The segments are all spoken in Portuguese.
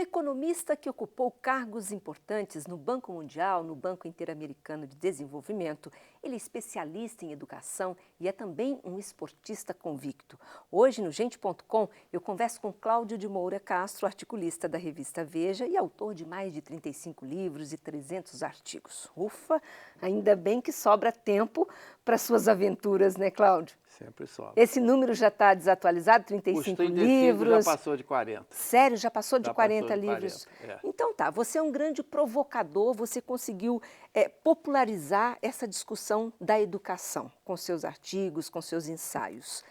economista que ocupou cargos importantes no Banco Mundial, no Banco Interamericano de Desenvolvimento, ele é especialista em educação e é também um esportista convicto. Hoje, no Gente.com, eu converso com Cláudio de Moura Castro, articulista da revista Veja e autor de mais de 35 livros e 300 artigos. Ufa, ainda bem que sobra tempo para suas aventuras, né, Cláudio? Sempre sobra. Esse número já está desatualizado, 35 Os 35 livros. já passou de 40. Sério, já passou de Já 40 passou de livros? 40, é. Então tá, você é um grande provocador, você conseguiu popularizar essa discussão da educação com seus artigos, com seus ensaios.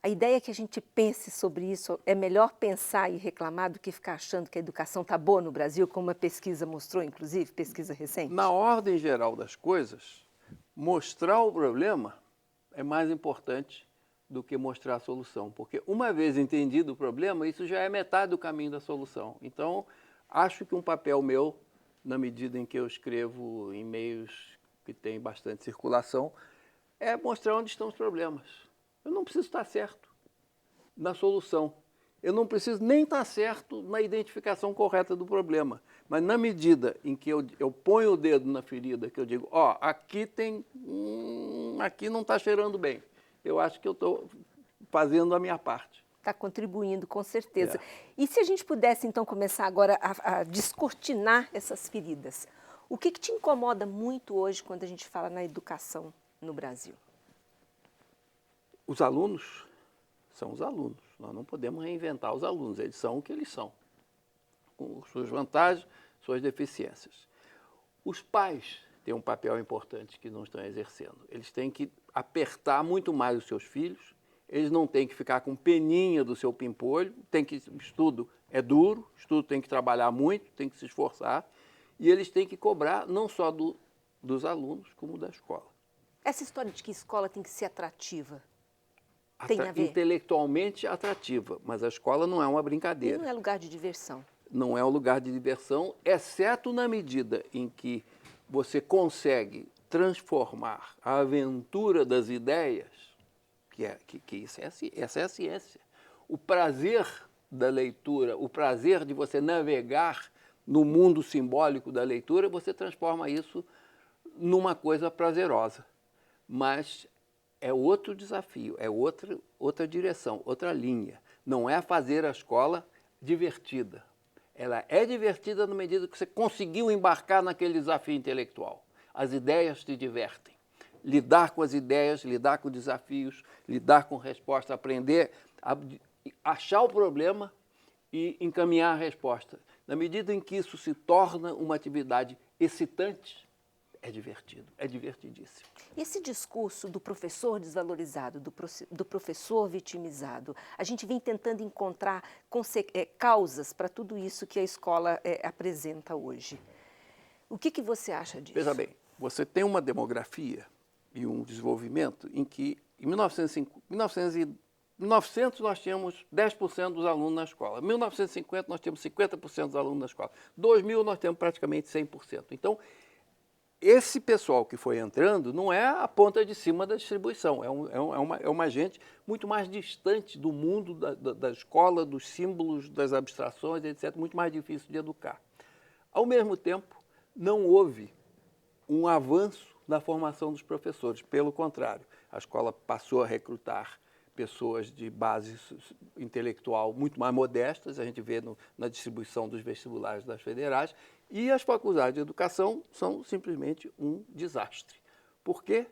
A ideia é que a gente pense sobre isso, é melhor pensar e reclamar do que ficar achando que a educação está boa no Brasil, como uma pesquisa mostrou, inclusive, pesquisa recente? Na ordem geral das coisas, mostrar o problema é mais importante do que mostrar a solução, porque uma vez entendido o problema, isso já é metade do caminho da solução. Então, acho que um papel meu, na medida em que eu escrevo em meios que têm bastante circulação, é mostrar onde estão os problemas. Eu não preciso estar certo na solução. Eu não preciso nem estar certo na identificação correta do problema. Mas na medida em que eu ponho o dedo na ferida, que eu digo, ó, aqui tem, aqui não está cheirando bem. Eu acho que eu estou fazendo a minha parte. Está contribuindo, com certeza. É. E se a gente pudesse, então, começar agora a descortinar essas feridas, o que te incomoda muito hoje quando a gente fala na educação no Brasil? Os alunos são os alunos. Nós não podemos reinventar os alunos. Eles são o que eles são, com suas vantagens, suas deficiências. Os pais têm um papel importante que não estão exercendo. Eles têm que apertar muito mais os seus filhos. Eles não têm que ficar com peninha do seu pimpolho. Estudo é duro, estudo tem que trabalhar muito, tem que se esforçar. E eles têm que cobrar não só dos alunos, como da escola. Essa história de que escola tem que ser atrativa, tem a ver? Intelectualmente atrativa, mas a escola não é uma E brincadeira. não é lugar de diversão. Não é um lugar de diversão, exceto na medida em que você consegue transformar a aventura das ideias, essa é a ciência. O prazer da leitura, o prazer de você navegar no mundo simbólico da leitura, você transforma isso numa coisa prazerosa. Mas é outro desafio, é outra direção, outra linha. Não é fazer a escola divertida. Ela é divertida na medida que você conseguiu embarcar naquele desafio intelectual. As ideias te divertem. Lidar com as ideias, lidar com desafios, lidar com respostas, aprender a achar o problema e encaminhar a resposta. Na medida em que isso se torna uma atividade excitante, é divertido, é divertidíssimo. Esse discurso do professor desvalorizado, do professor vitimizado, a gente vem tentando encontrar causas para tudo isso que a escola apresenta hoje. O que você acha disso? Veja bem, você tem uma demografia e um desenvolvimento em que, em 1900 nós tínhamos 10% dos alunos na escola. Em 1950 nós tínhamos 50% dos alunos na escola. Em 2000 nós temos praticamente 100%. Então, esse pessoal que foi entrando não é a ponta de cima da distribuição, é uma gente muito mais distante do mundo da escola, dos símbolos, das abstrações, etc., muito mais difícil de educar. Ao mesmo tempo, não houve um avanço na formação dos professores, pelo contrário, a escola passou a recrutar pessoas de base intelectual muito mais modestas, a gente vê na distribuição dos vestibulares das federais, e as faculdades de educação são simplesmente um desastre. Por quê?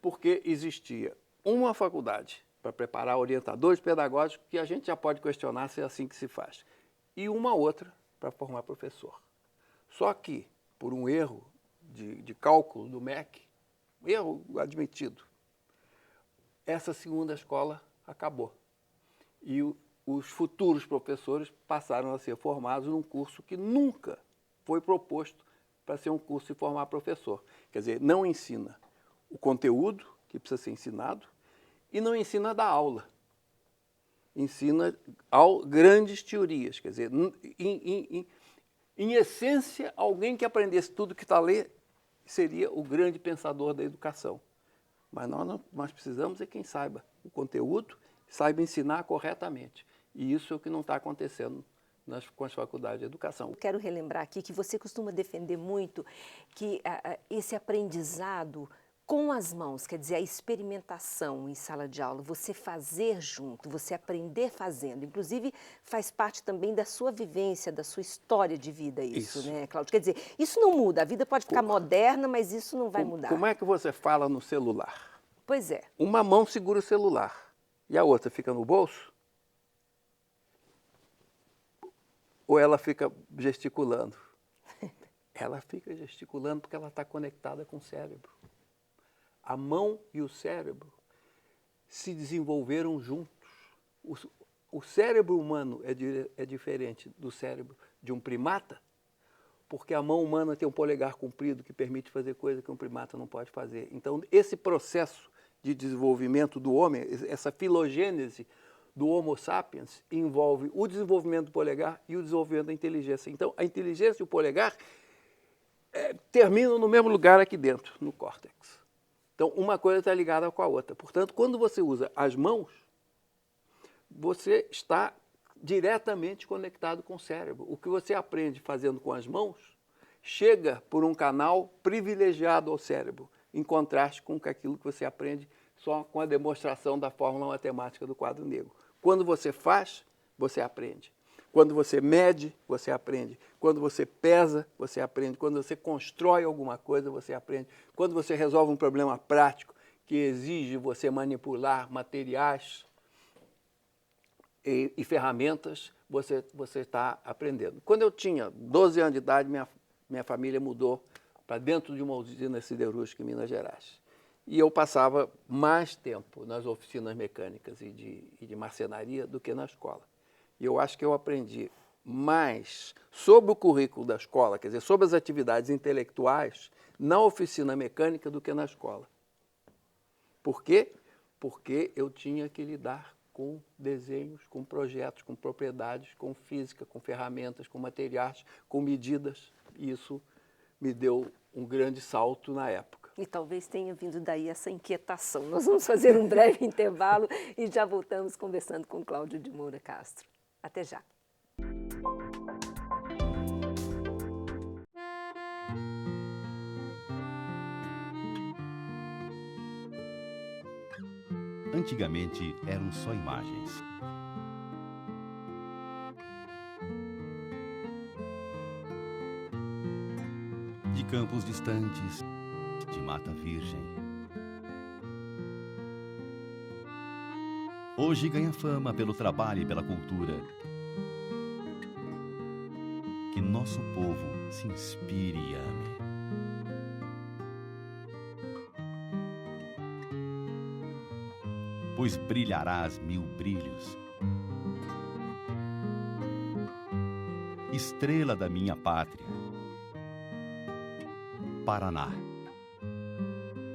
Porque existia uma faculdade para preparar orientadores pedagógicos, que a gente já pode questionar se é assim que se faz, e uma outra para formar professor. Só que, por um erro de cálculo do MEC, erro admitido, essa segunda escola acabou. E os futuros professores passaram a ser formados num curso que nunca foi proposto para ser um curso de formar professor. Quer dizer, não ensina o conteúdo que precisa ser ensinado e não ensina a dar aula. Ensina grandes teorias. Quer dizer, em essência, alguém que aprendesse tudo que está ali seria o grande pensador da educação. Mas nós precisamos quem saiba o conteúdo, saiba ensinar corretamente. E isso é o que não está acontecendo com as faculdades de educação. Quero relembrar aqui que você costuma defender muito que esse aprendizado com as mãos, quer dizer, a experimentação em sala de aula, você fazer junto, você aprender fazendo, inclusive faz parte também da sua vivência, da sua história de vida isso. Né, Cláudio? Quer dizer, isso não muda, a vida pode ficar moderna, mas isso não vai mudar. Como é que você fala no celular? Pois é. Uma mão segura o celular e a outra fica no bolso? Ou ela fica gesticulando? Ela fica gesticulando porque ela está conectada com o cérebro. A mão e o cérebro se desenvolveram juntos. O cérebro humano é diferente do cérebro de um primata, porque a mão humana tem um polegar comprido que permite fazer coisa que um primata não pode fazer. Então, esse processo de desenvolvimento do homem, essa filogênese do Homo sapiens, envolve o desenvolvimento do polegar e o desenvolvimento da inteligência. Então, a inteligência e o polegar terminam no mesmo lugar aqui dentro, no córtex. Então, uma coisa está ligada com a outra. Portanto, quando você usa as mãos, você está diretamente conectado com o cérebro. O que você aprende fazendo com as mãos chega por um canal privilegiado ao cérebro, em contraste com aquilo que você aprende só com a demonstração da fórmula matemática do quadro negro. Quando você faz, você aprende. Quando você mede, você aprende. Quando você pesa, você aprende. Quando você constrói alguma coisa, você aprende. Quando você resolve um problema prático que exige você manipular materiais e ferramentas, você está aprendendo. Quando eu tinha 12 anos de idade, minha família mudou para dentro de uma usina siderúrgica em Minas Gerais. E eu passava mais tempo nas oficinas mecânicas e de marcenaria do que na escola. E eu acho que eu aprendi mais sobre o currículo da escola, quer dizer, sobre as atividades intelectuais, na oficina mecânica do que na escola. Por quê? Porque eu tinha que lidar com desenhos, com projetos, com propriedades, com física, com ferramentas, com materiais, com medidas. E isso me deu um grande salto na época. E talvez tenha vindo daí essa inquietação. Nós vamos fazer um breve intervalo e já voltamos conversando com Cláudio de Moura Castro. Até já. Antigamente eram só imagens. De campos distantes, de mata virgem. Hoje ganha fama pelo trabalho e pela cultura. Que nosso povo se inspire e ame. Pois brilharás mil brilhos. Estrela da minha pátria, Paraná.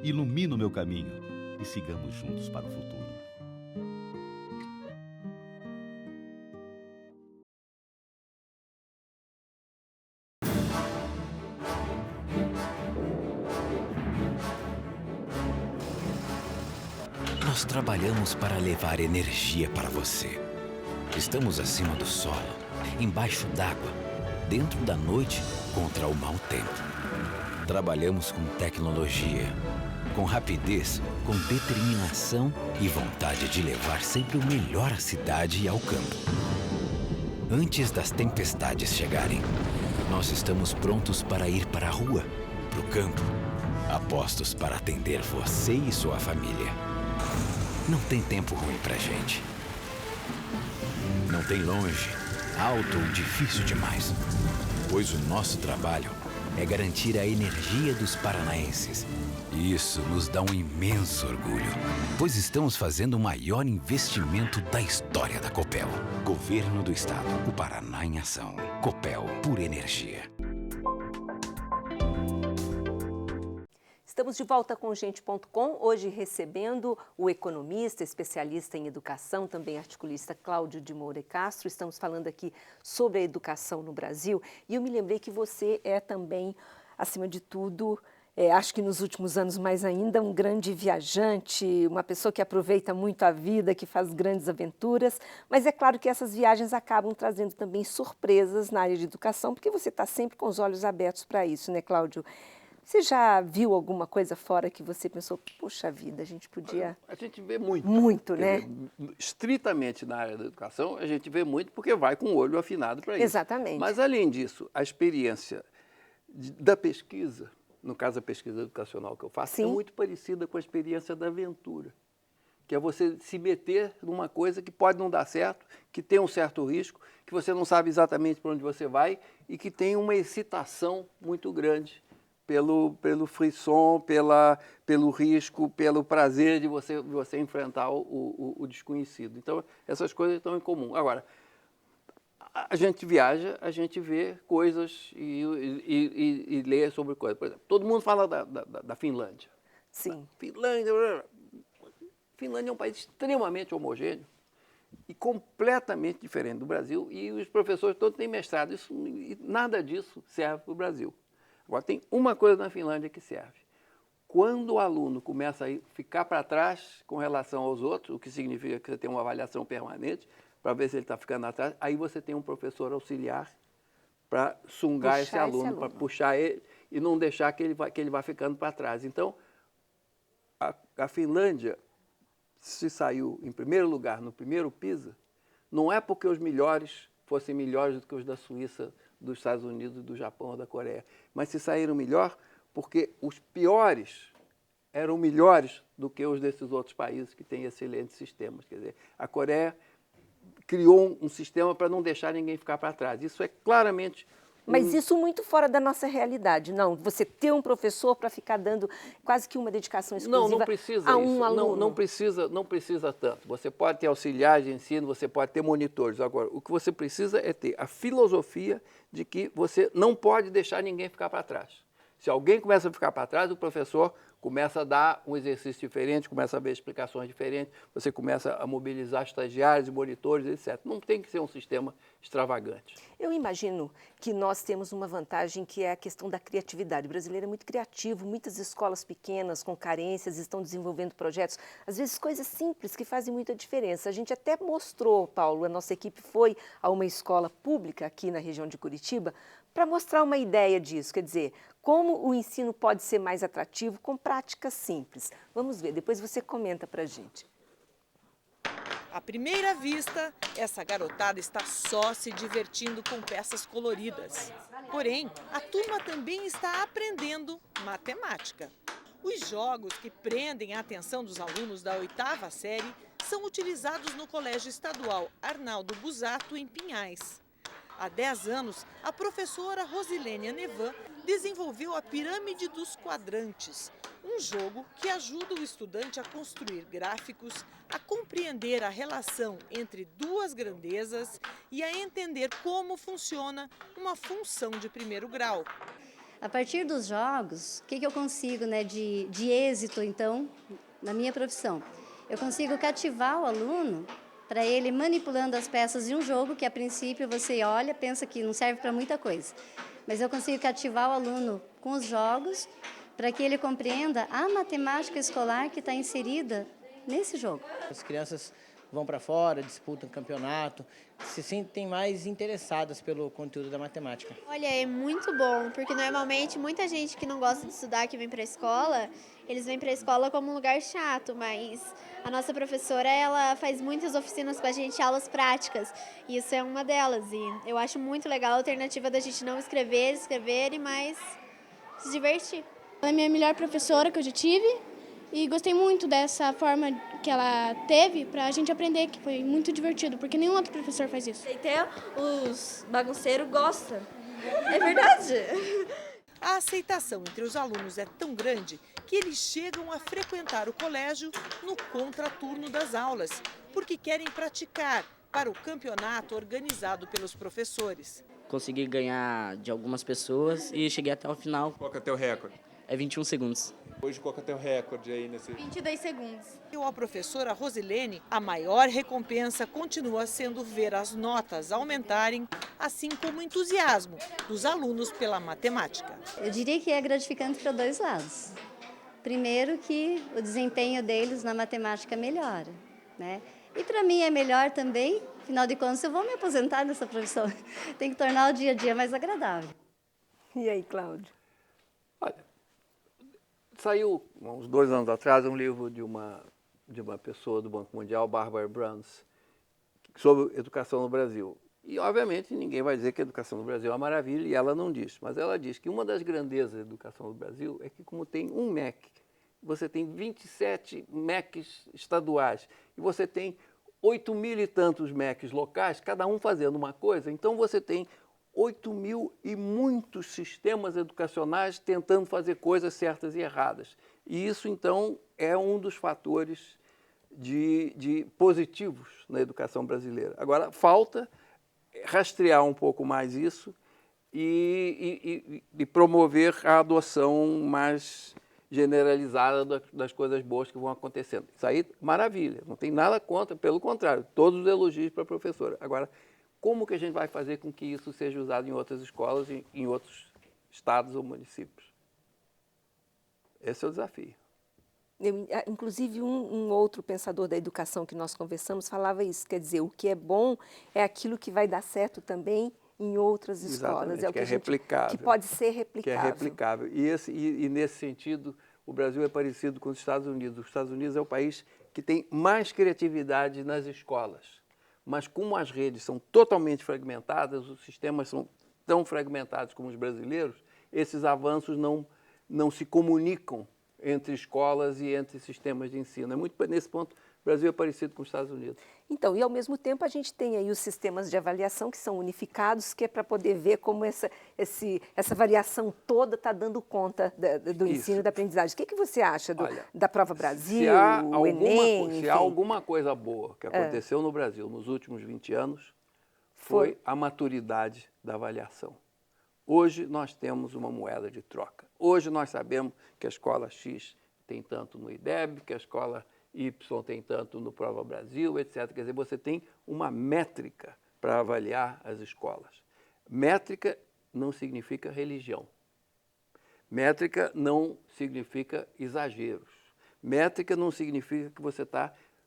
Ilumina o meu caminho e sigamos juntos para o futuro. Nós trabalhamos para levar energia para você. Estamos acima do solo, embaixo d'água, dentro da noite, contra o mau tempo. Trabalhamos com tecnologia, com rapidez, com determinação e vontade de levar sempre o melhor à cidade e ao campo. Antes das tempestades chegarem, nós estamos prontos para ir para a rua, para o campo, apostos para atender você e sua família. Não tem tempo ruim pra gente. Não tem longe, alto ou difícil demais. Pois o nosso trabalho é garantir a energia dos paranaenses. E isso nos dá um imenso orgulho, pois estamos fazendo o maior investimento da história da Copel. Governo do Estado, o Paraná em ação. Copel, por energia. Estamos de volta com o Gente.com, hoje recebendo o economista, especialista em educação, também articulista Cláudio de Moura Castro. Estamos falando aqui sobre a educação no Brasil e eu me lembrei que você é também, acima de tudo, acho que nos últimos anos mais ainda, um grande viajante, uma pessoa que aproveita muito a vida, que faz grandes aventuras, mas é claro que essas viagens acabam trazendo também surpresas na área de educação, porque você está sempre com os olhos abertos para isso, né, Cláudio? Você já viu alguma coisa fora que você pensou, poxa vida, a gente podia... A gente vê muito. Muito, Quer né? dizer, estritamente na área da educação, a gente vê muito porque vai com o olho afinado para isso. Exatamente. Mas, além disso, a experiência da pesquisa, no caso a pesquisa educacional que eu faço, Sim. é muito parecida com a experiência da aventura, que é você se meter numa coisa que pode não dar certo, que tem um certo risco, que você não sabe exatamente para onde você vai e que tem uma excitação muito grande pelo frisson, pelo risco, pelo prazer de você enfrentar o desconhecido. Então, essas coisas estão em comum. Agora, a gente viaja, a gente vê coisas e lê sobre coisas. Por exemplo, todo mundo fala da Finlândia. Sim. Finlândia é um país extremamente homogêneo e completamente diferente do Brasil, e os professores todos têm mestrado. E nada disso serve para o Brasil. Agora, tem uma coisa na Finlândia que serve. Quando o aluno começa a ficar para trás com relação aos outros, o que significa que você tem uma avaliação permanente, para ver se ele está ficando atrás, aí você tem um professor auxiliar para sungar esse aluno, para puxar ele e não deixar que ele vá ficando para trás. Então, a Finlândia se saiu em primeiro lugar no primeiro PISA, não é porque os melhores fossem melhores do que os da Suíça, dos Estados Unidos, do Japão ou da Coreia, mas se saíram melhor porque os piores eram melhores do que os desses outros países que têm excelentes sistemas. Quer dizer, a Coreia criou um sistema para não deixar ninguém ficar para trás. Isso é claramente... Mas isso muito fora da nossa realidade, não? Você ter um professor para ficar dando quase que uma dedicação exclusiva não precisa a um isso. aluno. Não precisa tanto. Você pode ter auxiliares de ensino, você pode ter monitores. Agora, o que você precisa é ter a filosofia de que você não pode deixar ninguém ficar para trás. Se alguém começa a ficar para trás, o professor começa a dar um exercício diferente, começa a ver explicações diferentes, você começa a mobilizar estagiários e monitores, etc. Não tem que ser um sistema extravagante. Eu imagino que nós temos uma vantagem que é a questão da criatividade. O brasileiro é muito criativo, muitas escolas pequenas com carências estão desenvolvendo projetos, às vezes coisas simples que fazem muita diferença. A gente até mostrou, Paulo, a nossa equipe foi a uma escola pública aqui na região de Curitiba para mostrar uma ideia disso, quer dizer, como o ensino pode ser mais atrativo com práticas simples. Vamos ver, depois você comenta para a gente. À primeira vista, essa garotada está só se divertindo com peças coloridas. Porém, a turma também está aprendendo matemática. Os jogos que prendem a atenção dos alunos da 8ª série são utilizados no Colégio Estadual Arnaldo Busato, em Pinhais. Há 10 anos, a professora Rosilênia Nevan desenvolveu a Pirâmide dos Quadrantes, um jogo que ajuda o estudante a construir gráficos, a compreender a relação entre duas grandezas e a entender como funciona uma função de primeiro grau. A partir dos jogos, o que eu consigo de êxito, então, na minha profissão? Eu consigo cativar o aluno para ele manipulando as peças de um jogo que, a princípio, você olha, pensa que não serve para muita coisa. Mas eu consigo cativar o aluno com os jogos para que ele compreenda a matemática escolar que está inserida nesse jogo. As crianças vão para fora, disputam campeonato, se sentem mais interessadas pelo conteúdo da matemática. Olha, é muito bom, porque normalmente muita gente que não gosta de estudar, que vem para a escola, eles vêm para a escola como um lugar chato, mas a nossa professora, ela faz muitas oficinas com a gente, aulas práticas, e isso é uma delas. E eu acho muito legal a alternativa da gente não escrever e mais se divertir. Ela é a minha melhor professora que eu já tive e gostei muito dessa forma que ela teve para a gente aprender, que foi muito divertido, porque nenhum outro professor faz isso. E até os bagunceiros gostam. É verdade. A aceitação entre os alunos é tão grande que eles chegam a frequentar o colégio no contraturno das aulas, porque querem praticar para o campeonato organizado pelos professores. Consegui ganhar de algumas pessoas e cheguei até o final. Qual que é o teu recorde? é 21 segundos. Hoje qual que é o teu recorde aí nesse... 22 segundos. E a professora Rosilene, a maior recompensa continua sendo ver as notas aumentarem, assim como o entusiasmo dos alunos pela matemática. Eu diria que é gratificante para dois lados. Primeiro que o desempenho deles na matemática melhora, né? E para mim é melhor também, afinal de contas, eu vou me aposentar nessa profissão. Tem que tornar o dia a dia mais agradável. E aí, Cláudio? Olha, saiu, uns 2 anos atrás, um livro de uma pessoa do Banco Mundial, Barbara Bruns, sobre educação no Brasil. E, obviamente, ninguém vai dizer que a educação no Brasil é uma maravilha, e ela não diz. Mas ela diz que uma das grandezas da educação no Brasil é que, como tem um MEC, você tem 27 MECs estaduais, e você tem 8.000 e tantos MECs locais, cada um fazendo uma coisa, então você tem 8.000 e muitos sistemas educacionais tentando fazer coisas certas e erradas. E isso, então, é um dos fatores de positivos na educação brasileira. Agora, falta rastrear um pouco mais isso e promover a adoção mais generalizada das coisas boas que vão acontecendo. Isso aí, maravilha, não tem nada contra, pelo contrário, todos os elogios para a professora. Agora, como que a gente vai fazer com que isso seja usado em outras escolas, em outros estados ou municípios? Esse é o desafio. Inclusive, um outro pensador da educação que nós conversamos falava isso, quer dizer, o que é bom é aquilo que vai dar certo também em outras escolas. Exatamente, É o que é replicável. Que pode ser replicável. Que é replicável. E nesse sentido, o Brasil é parecido com os Estados Unidos. Os Estados Unidos é o país que tem mais criatividade nas escolas. Mas como as redes são totalmente fragmentadas, os sistemas são tão fragmentados como os brasileiros, esses avanços não se comunicam entre escolas e entre sistemas de ensino. É muito nesse ponto, o Brasil é parecido com os Estados Unidos. Então, e ao mesmo tempo a gente tem aí os sistemas de avaliação que são unificados, que é para poder ver como essa variação toda está dando conta do ensino e da aprendizagem. O que você acha da Prova Brasil, o Enem? Se há alguma coisa boa que aconteceu no Brasil nos últimos 20 anos, foi a maturidade da avaliação. Hoje nós temos uma moeda de troca. Hoje nós sabemos que a escola X tem tanto no IDEB, que a escola Y tem tanto no Prova Brasil, etc. Quer dizer, você tem uma métrica para avaliar as escolas. Métrica não significa religião. Métrica não significa exageros. Métrica não significa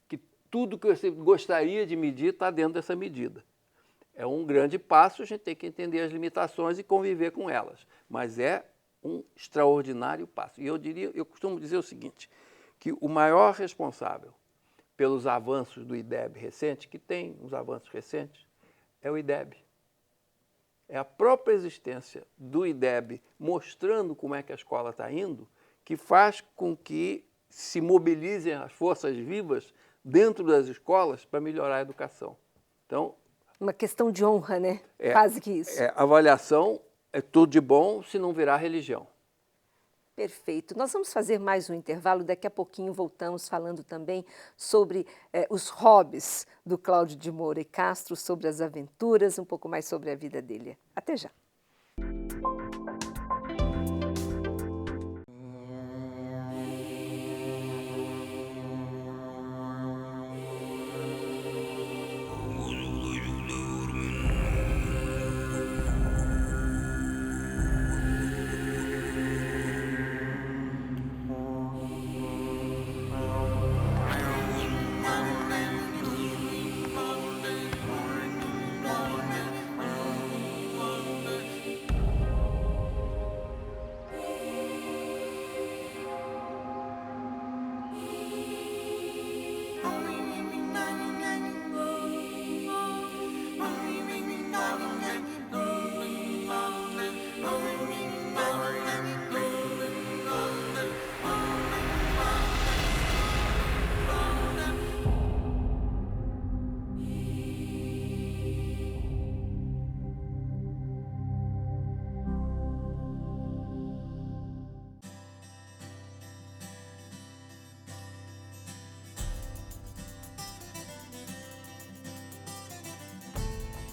que tudo que você gostaria de medir está dentro dessa medida. É um grande passo, a gente tem que entender as limitações e conviver com elas. Mas é um extraordinário passo. E eu costumo dizer o seguinte, que o maior responsável pelos avanços do IDEB recente, que tem uns avanços recentes, é o IDEB. É a própria existência do IDEB mostrando como é que a escola está indo, que faz com que se mobilizem as forças vivas dentro das escolas para melhorar a educação. Então, uma questão de honra, né? Quase que isso. Avaliação é tudo de bom se não virar religião. Perfeito. Nós vamos fazer mais um intervalo. Daqui a pouquinho voltamos falando também sobre os hobbies do Cláudio de Moura e Castro, sobre as aventuras, um pouco mais sobre a vida dele. Até já.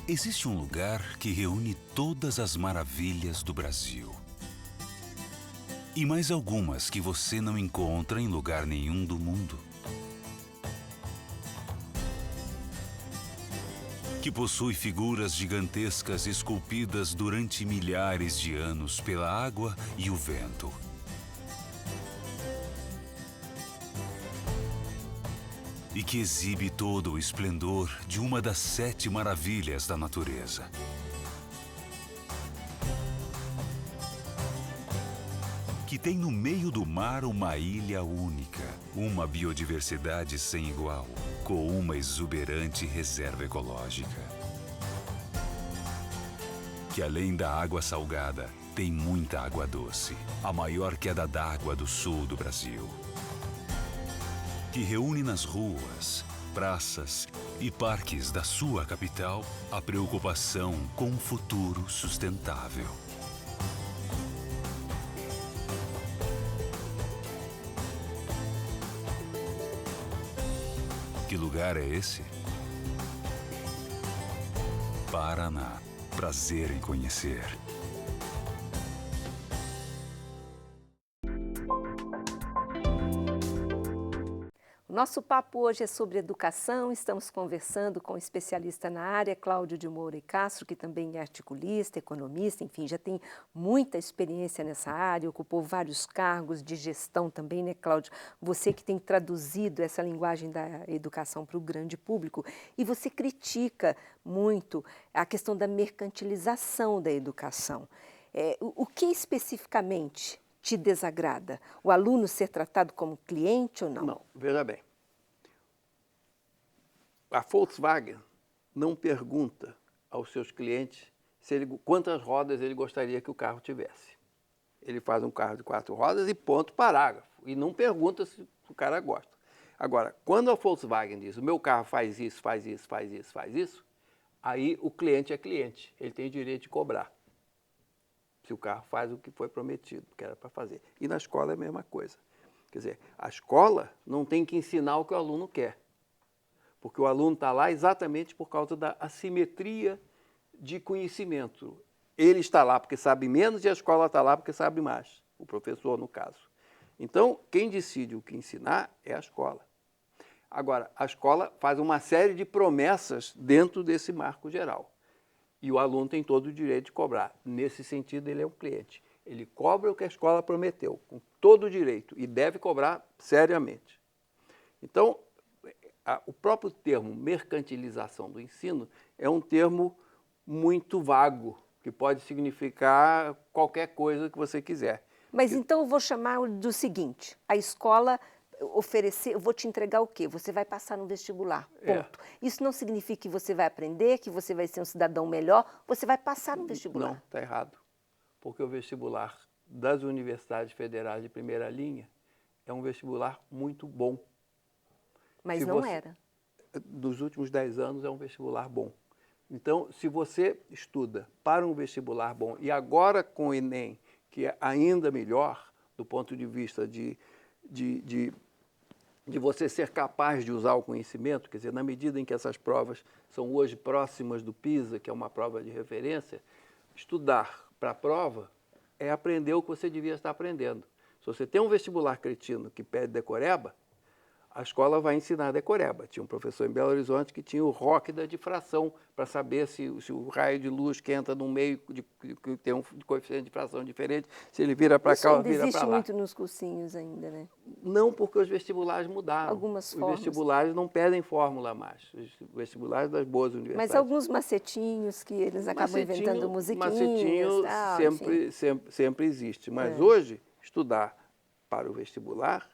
Existe um lugar que reúne todas as maravilhas do Brasil. e mais algumas que você não encontra em lugar nenhum do mundo. Que possui figuras gigantescas esculpidas durante milhares de anos pela água e o vento. E que exibe todo o esplendor de uma das 7 maravilhas da natureza. Que tem no meio do mar uma ilha única, uma biodiversidade sem igual, com uma exuberante reserva ecológica. Que além da água salgada, tem muita água doce, a maior queda d'água do sul do Brasil. Que reúne nas ruas, praças e parques da sua capital a preocupação com um futuro sustentável. Que lugar é esse? Paraná. Prazer em conhecer. Nosso papo hoje é sobre educação. Estamos conversando com um especialista na área, Cláudio de Moura e Castro, que também é articulista, economista, enfim, já tem muita experiência nessa área, ocupou vários cargos de gestão também, né, Cláudio? Você que tem traduzido essa linguagem da educação para o grande público e você critica muito a questão da mercantilização da educação. O que especificamente te desagrada? O aluno ser tratado como cliente ou não? Não, veja bem. A Volkswagen não pergunta aos seus clientes quantas rodas ele gostaria que o carro tivesse. Ele faz um carro de 4 rodas e ponto, parágrafo. E não pergunta se o cara gosta. Agora, quando a Volkswagen diz, o meu carro faz isso, faz isso, faz isso, faz isso, aí o cliente é cliente. Ele tem direito de cobrar. Se o carro faz o que foi prometido, que era para fazer. E na escola é a mesma coisa. Quer dizer, a escola não tem que ensinar o que o aluno quer. Porque o aluno está lá exatamente por causa da assimetria de conhecimento. Ele está lá porque sabe menos e a escola está lá porque sabe mais. O professor, no caso. Então, quem decide o que ensinar é a escola. Agora, a escola faz uma série de promessas dentro desse marco geral. E o aluno tem todo o direito de cobrar. Nesse sentido, ele é um cliente. Ele cobra o que a escola prometeu, com todo o direito, e deve cobrar seriamente. Então, o próprio termo mercantilização do ensino é um termo muito vago, que pode significar qualquer coisa que você quiser. Mas então eu vou chamar do seguinte, a escola oferecer, eu vou te entregar o quê? Você vai passar no vestibular, ponto. Isso não significa que você vai aprender, que você vai ser um cidadão melhor, você vai passar no vestibular. Não, está errado. Porque o vestibular das universidades federais de primeira linha é um vestibular muito bom. Mas não era. Dos últimos 10 anos é um vestibular bom. Então, se você estuda para um vestibular bom, e agora com o Enem, que é ainda melhor do ponto de vista de você ser capaz de usar o conhecimento, quer dizer, na medida em que essas provas são hoje próximas do PISA, que é uma prova de referência, estudar para a prova é aprender o que você devia estar aprendendo. Se você tem um vestibular cretino que pede decoreba, a escola vai ensinar decoreba. Tinha um professor em Belo Horizonte que tinha o rock da difração para saber se o raio de luz que entra no meio, que tem um coeficiente de difração diferente, se ele vira para cá ou vira para lá. Existe muito nos cursinhos ainda, né? Não, porque os vestibulares mudaram. Algumas os fórmulas. Vestibulares não pedem fórmula mais. Os vestibulares das boas universidades. Mas alguns macetinhos que eles acabam inventando musiquinhas. Macetinho tal, sempre existe. Mas hoje, estudar para o vestibular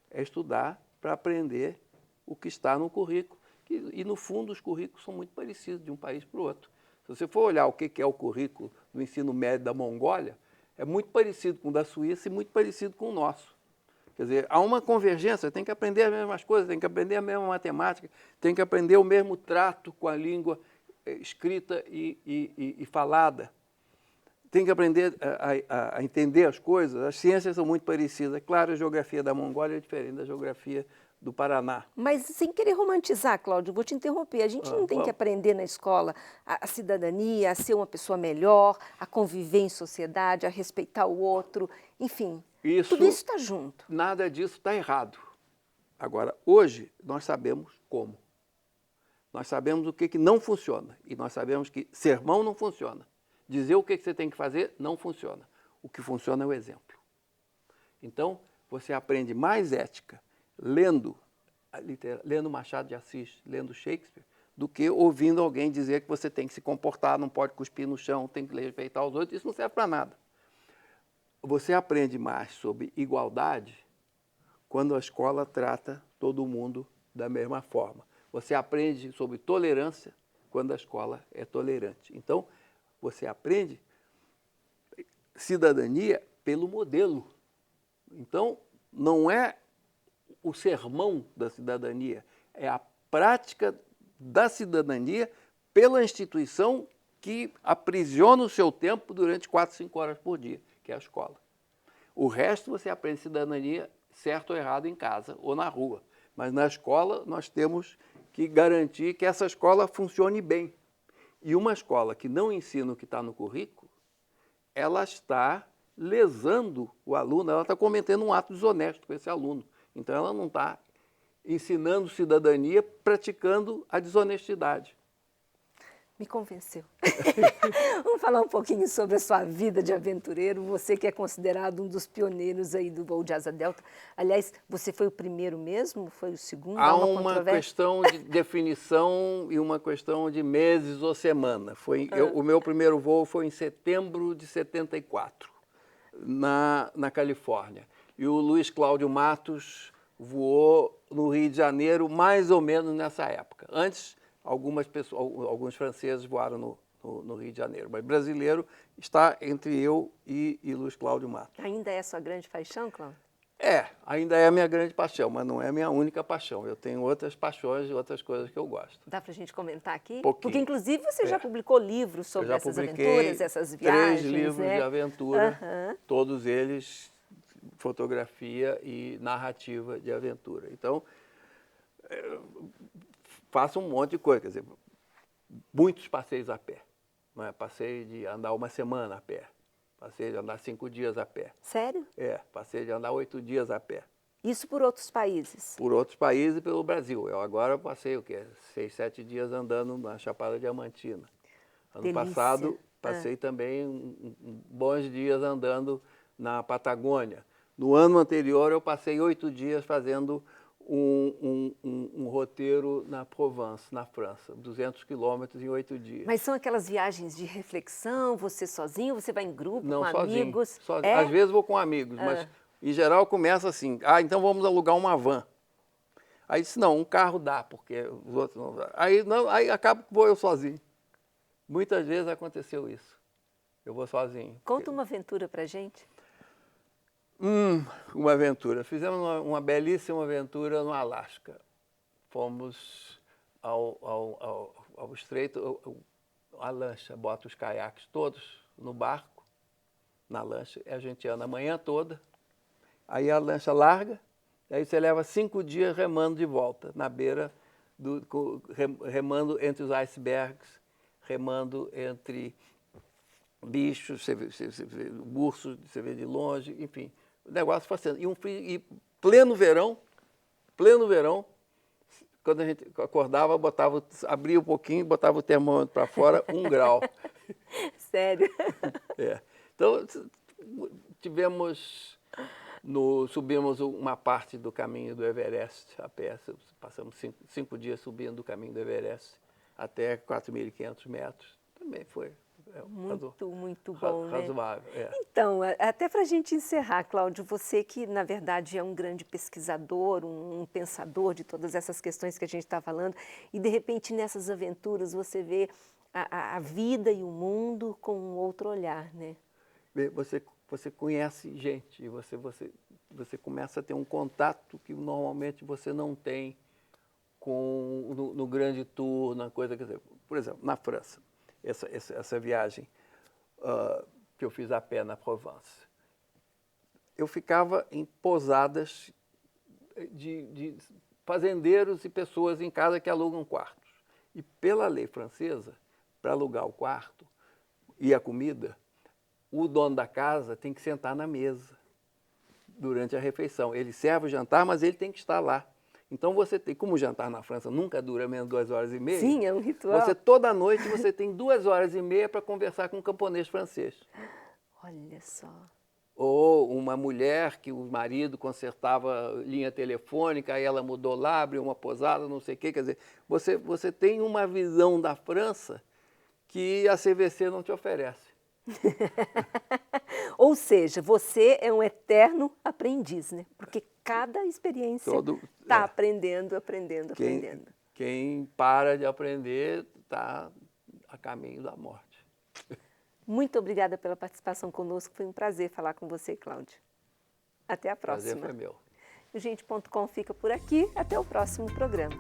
é estudar para aprender o que está no currículo. E, no fundo, os currículos são muito parecidos de um país para o outro. Se você for olhar o que é o currículo do ensino médio da Mongólia, é muito parecido com o da Suíça e muito parecido com o nosso. Quer dizer, há uma convergência, tem que aprender as mesmas coisas, tem que aprender a mesma matemática, tem que aprender o mesmo trato com a língua escrita e falada. Tem que aprender a entender as coisas. As ciências são muito parecidas. É claro, a geografia da Mongólia é diferente da geografia do Paraná. Mas sem querer romantizar, Cláudio, vou te interromper. A gente não tem que aprender na escola a cidadania, a ser uma pessoa melhor, a conviver em sociedade, a respeitar o outro, enfim. Tudo isso está junto. Nada disso está errado. Agora, hoje, nós sabemos como. Nós sabemos o que não funciona. E nós sabemos que sermão não funciona. Dizer o que você tem que fazer não funciona. O que funciona é o exemplo. Então, você aprende mais ética lendo Machado de Assis, lendo Shakespeare, do que ouvindo alguém dizer que você tem que se comportar, não pode cuspir no chão, tem que respeitar os outros. Isso não serve para nada. Você aprende mais sobre igualdade quando a escola trata todo mundo da mesma forma. Você aprende sobre tolerância quando a escola é tolerante. Então, você aprende cidadania pelo modelo. Então, não é o sermão da cidadania, é a prática da cidadania pela instituição que aprisiona o seu tempo durante 4, 5 horas por dia, que é a escola. O resto você aprende cidadania certo ou errado em casa ou na rua. Mas na escola nós temos que garantir que essa escola funcione bem. E uma escola que não ensina o que está no currículo, ela está lesando o aluno, ela está cometendo um ato desonesto com esse aluno. Então ela não está ensinando cidadania, praticando a desonestidade. Me convenceu. Vamos falar um pouquinho sobre a sua vida de aventureiro, você que é considerado um dos pioneiros aí do voo de asa delta. Aliás, você foi o primeiro mesmo? Foi o segundo? Há uma questão de definição e uma questão de meses ou semana. O meu primeiro voo foi em setembro de 74, na Califórnia. E o Luiz Cláudio Matos voou no Rio de Janeiro mais ou menos nessa época. Antes, alguns franceses voaram no Rio de Janeiro, mas brasileiro está entre eu e Luiz Cláudio Matos. Ainda é a sua grande paixão, Cláudio? Ainda é a minha grande paixão, mas não é a minha única paixão. Eu tenho outras paixões e outras coisas que eu gosto. Dá para a gente comentar aqui? Pouquinho. Porque, inclusive, você já publicou livros sobre essas aventuras, essas viagens. 3 livros de aventura, todos eles fotografia e narrativa de aventura. Então, faço um monte de coisa, quer dizer, muitos passeios a pé. Não é? Passei de andar uma semana a pé, passei de andar 5 dias a pé. Sério? Passei de andar 8 dias a pé. Isso por outros países? Por outros países e pelo Brasil. Eu agora passei 6, 7 dias andando na Chapada Diamantina. Ano passado, passei também bons dias andando na Patagônia. No ano anterior, eu passei 8 dias fazendo um roteiro na Provence, na França, 200 quilômetros em 8 dias. Mas são aquelas viagens de reflexão, você sozinho, você vai em grupo, não, com sozinho, amigos? Sozinho. Às vezes vou com amigos, mas em geral começa assim, então vamos alugar uma van. Aí disse, não, um carro dá, porque os outros não dá. Aí acaba que vou eu sozinho. Muitas vezes aconteceu isso. Eu vou sozinho. Conta uma aventura pra gente. Uma aventura. Fizemos uma belíssima aventura no Alasca. Fomos ao estreito, a lancha, bota os caiaques todos no barco, na lancha, e a gente anda a manhã toda, aí a lancha larga, aí você leva 5 dias remando de volta, na beira, remando entre os icebergs, remando entre bichos, você vê ursos, você vê de longe, enfim. O negócio fascinante. E pleno verão, quando a gente acordava, abria um pouquinho, botava o termômetro para fora, 1 grau. Sério? Então, subimos uma parte do caminho do Everest a pé, passamos 5 dias subindo o caminho do Everest até 4.500 metros. Também foi. Muito bom, razoável, né? Então, até para a gente encerrar, Cláudio, você que, na verdade, é um grande pesquisador, um pensador de todas essas questões que a gente está falando, e, de repente, nessas aventuras, você vê a vida e o mundo com um outro olhar, né? Você conhece gente, você começa a ter um contato que, normalmente, você não tem no grande tour, na coisa, quer dizer, por exemplo, na França. Essa viagem que eu fiz a pé na Provence. Eu ficava em pousadas de fazendeiros e pessoas em casa que alugam quartos. E pela lei francesa, para alugar o quarto e a comida, o dono da casa tem que sentar na mesa durante a refeição. Ele serve o jantar, mas ele tem que estar lá. Então você tem, como o jantar na França nunca dura menos de 2h30. Sim, é um ritual. Toda noite você tem 2h30 para conversar com um camponês francês. Olha só. Ou uma mulher que o marido consertava linha telefônica, aí ela mudou lá, abriu uma posada, não sei o quê. Quer dizer, você tem uma visão da França que a CVC não te oferece. Ou seja, você é um eterno aprendiz, né? Porque cada experiência está aprendendo. Quem para de aprender está a caminho da morte. Muito obrigada pela participação conosco. Foi um prazer falar com você, Cláudio. Até a próxima. Prazer foi meu. O Gente.com fica por aqui. Até o próximo programa.